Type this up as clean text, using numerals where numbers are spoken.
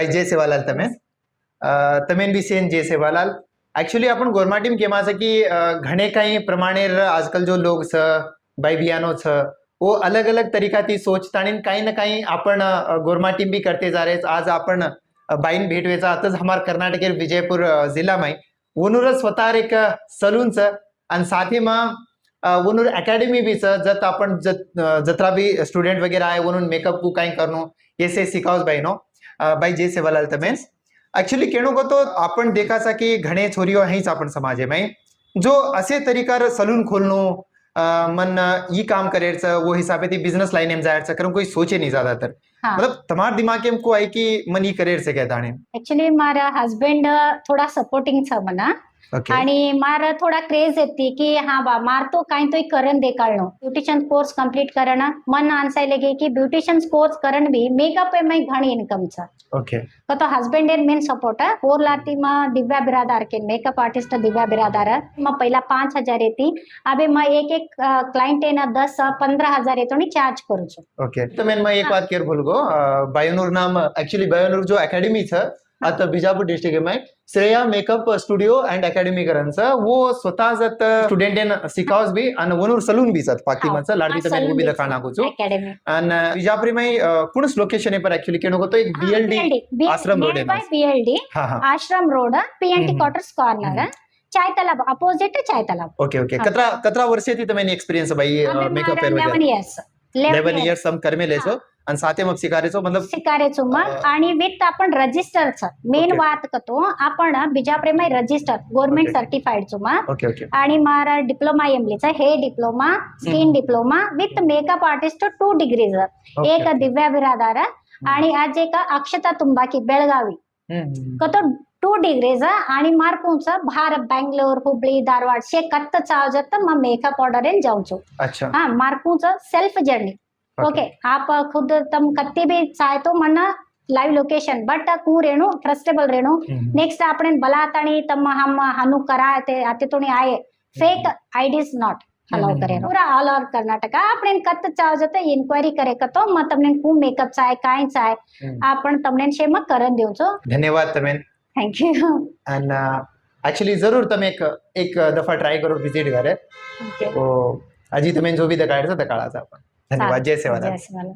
जय सेवालाल તમે બી સેન जय सेवालाल एक्चुअली अपन गोरमा टीम के मासे कि घणे कई प्रमाणे आजकल जो लोग छ भाई बियानो छ वो अलग अलग तरीका ती सोचता काही ना काही आपण गोरमा टीम भी करते जा रहे। आज आपण बाईन भेटवेचा आताच हमार कर्नाटक विजयपूर जिल्हा में वनूर स्वतः एक सलून छ आणि साथी में वनूर अकेडमी भी छ जत आपण जत्रा भी स्टूडेंट वगैरह आए वनून मेकअप को कहीं करनो ये से सिखाओस भाई नो भाई जय सेवालाल તમે एक्चुअली केणो को तो आपण देखा सा कि घणे छोरियों हैं आपण समाज में जो असे तरीकार सलून खोलनो मन ये काम करे वो हिसाबे थी बिजनेस लाइन में जायर कारण कोई सोचे नहीं ज्यादातर। हाँ. मतलब तुम्हार दिमाग में को आई कि मन ये करियर से कहता है एक्चुअली मारा हस्बैंड थोड़ा सपोर्टिंग छ मना ओके आणि मारा थोड़ा क्रेज येते की हाँ बा मार तो काही तो करण देखाळनो ब्यूटिशियन कोर्स कंप्लीट करण मन आंसाय लगे कि ब्यूटिशियन कोर्स करण भी मेकअप में घणी इनकम छ ओके तो हस्बैंड एन मेन सपोर्ट है और लाती में दिव्या बिरादार के मेकअप आर्टिस्ट दिव्या बिरादार मैं पहला 5,000 येती अबे मैं एक एक क्लाइंट एना 10-15,000 येतो नी चार्ज करू छु। ओके तो मैं एक बात केयर भूल गो बायोनूर नाम एक्चुअली बायोनूर जो अकेडमी छ आता बिजापूर डिस्ट्रिक्ट में Shreya makeup studio and academy करांचा वो स्वतः जत स्टुडंट सिखावस भी आणि वनूर सलून भी सत पाकी मच लाडी तमे भी दखा नाखू छु अकेडमी आणि बिजापुरी में कुणस लोकेशन पर एक्चुअली केनो को तो एक BLD Ashram road by BLD हाँ हाँ आश्रम रोड पीएनटी क्वार्टर्स कॉर्नर चाय तालाब अपोजिट चाय तालाब। ओके ओके कतरा कतरा वर्षे थी तमे एक्सपीरियंस भाई मेकअप पर 11 इयर्स 11 इयर्स हम कर में लेसो आणि साथे मग शिकारेचो मतलब शिकारेचो मग आणि विथ आपण रजिस्टर छ मेन बात कतो आपण बिजापुर में रजिस्टर गवर्नमेंट सर्टिफाइड छु मग ओके ओके आणि मारा डिप्लोमा एमलीचा हे diploma skin diploma with makeup artist 2 degrees एक दिव्या बिरादार आणि आज एक अक्षता तुम्बाकी बेळगावी कतो 2 डिग्रीज आणि मार्कूंच भारत बेंगलोर हुबली धारवाड़ से कत्त चावजत म मेकअप ऑर्डर इन जाऊं छु। अच्छा हाँ मार्कूंच सेल्फ जर्नी ओके आप खुद तम कत्ती भी चाहे तो मन लाइव लोकेशन बट कू रेणु ट्रस्टेबल रेणु नेक्स्ट आपण बलाताणी तम हम हनु कराते आते तो नहीं आए फेक आईडीज नॉट अलाउ करे पूरा ऑल ओवर कर्नाटक आपण कत्त चावजत इन्क्वायरी करे कतो म तमने कू मेकअप चाहे काय चाहे आपण तमने शे म करन देऊ छो। धन्यवाद तमें थैंक यू एंड एक्चुअली जरूर तमे एक दफा ट्राई करो विजिट करे तो अजी तमें जो भी दकाळचा दकाळाचा आपण धन्यवाद जय सेवालाल।